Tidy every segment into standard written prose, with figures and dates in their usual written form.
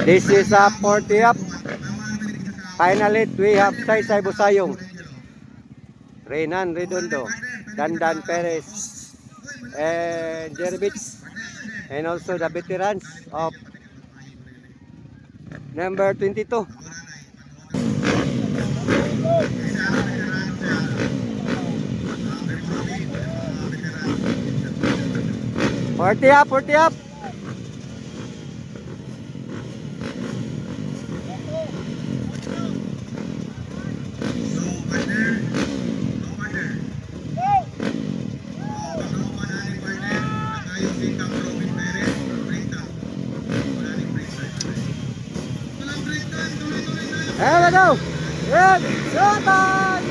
This is a 40 up. Finally, we have Saysay Busayong, Renan Redondo, Dandan Perez, and Jerry Beach, and also the veterans of number 22. 40 up, 40 up. There we go. Good. Showtime.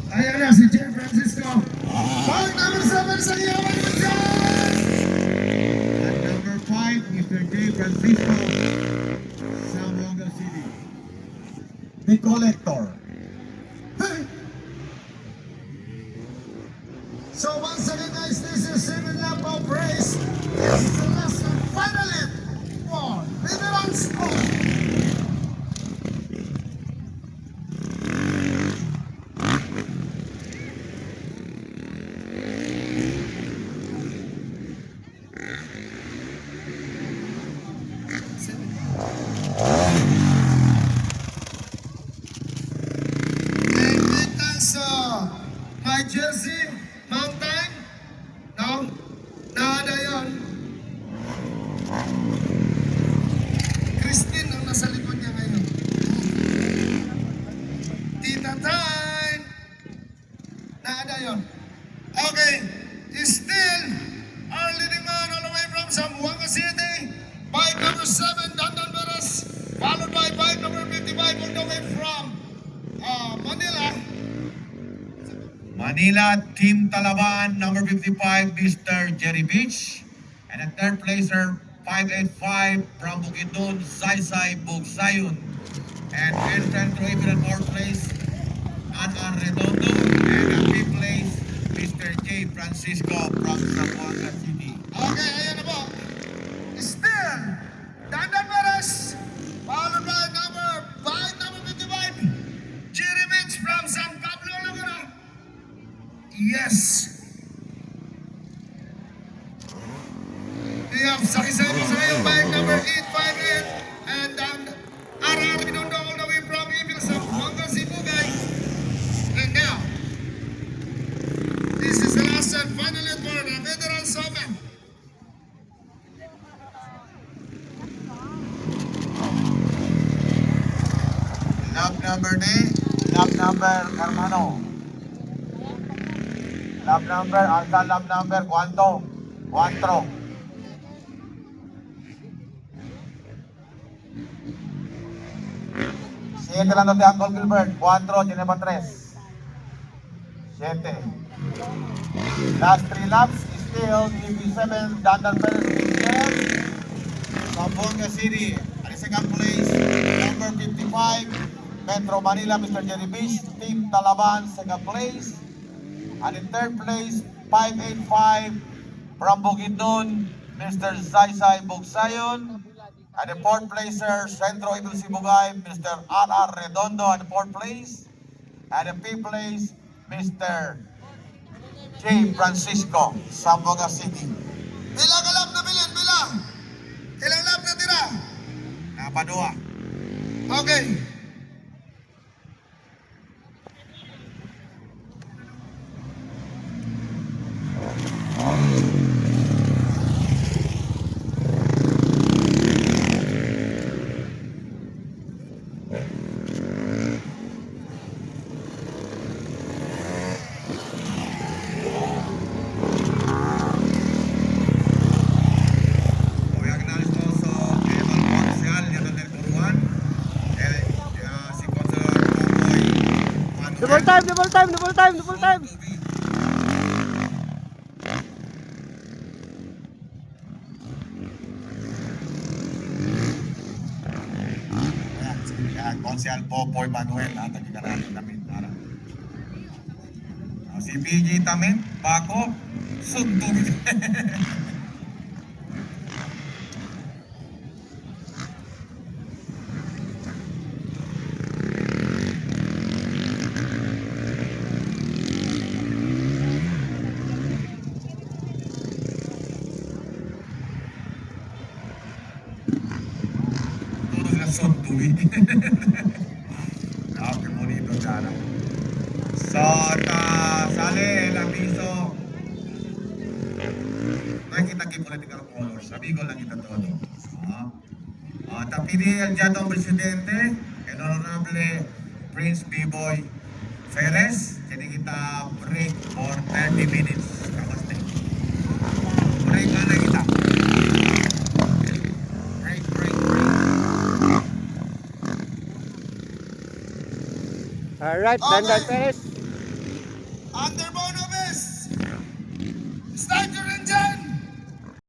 Ayan na si Jay Francisco. Ball number 7 sa iyawan mo dyan! At number 5, Mr. Jay Francisco, Zamboanga City. The collector. Hey! So once again guys, this is 7 lap of race. This is the last and final lap for Veterans Sport. My jersey, mountain, no, nada yan. Christine ang nasa likod niya ngayon. Tita Time, nada yan. Okay, still, our leading man all the way from Zamboanga City, bike number 7, Dandan Perez, followed by bike number 55 all the way from Manila, Team Talaban, number 55, Mr. Jerry Beach. And at third placer, 585 from Bukidnon, Saysay Busayong. And entrant to even at fourth place, Renan Redondo. And at fifth place, Mr. Jay Francisco from Zamboanga City. Okay, ayan na po. Still, Dandan Perez, followed by number 5, number 55, Jerry Beach from San Pablo, Yes! We have Saisai Busayong bike number 858 and RR Binondo all the way from Evil sa Manga Sibugay. And now, this is the last and final yet for the Veterans Open. Lap number D, lap number hermano. Lap number, alta lap number, cuánto? 4. Siete lang de Uncle Gilbert, 4, Geneva 3. 7. Last 3 laps, still DB7, Dandan Perez, Zamboanga City. At the second place, number 55, Metro Manila, Mr. Jerry Beach, Team Talaban, second place. And in third place, 585 from Bukidnon, Mr. Zaisay Bugsayon. And the fourth placer, Centro Evil Sibugay, Mr. R.R. Redondo at the fourth place. And the fifth place, Mr. J. Francisco, Zamboanga City. Ilang lap na bilin, bilang? Ilang lap na tira? Napadua. Okay. Double time, double time, double time, double time. Konsehal Popoy Manuel, tagikaraan namin para. Si PG Tamin, Bako, Sundog. Sundog. Qué bonito, cara. So, sale el aviso. Nakikita kayo political colors. Amigo lang kita todo. Tapili el Jatong Presidente, el Honorable Prince B-Boy Ferez. Jadi kita break for 30 minutes. Namaste. Break na kita. Break. Alright, Dandan Perez. Under Bonovis! Start your engine!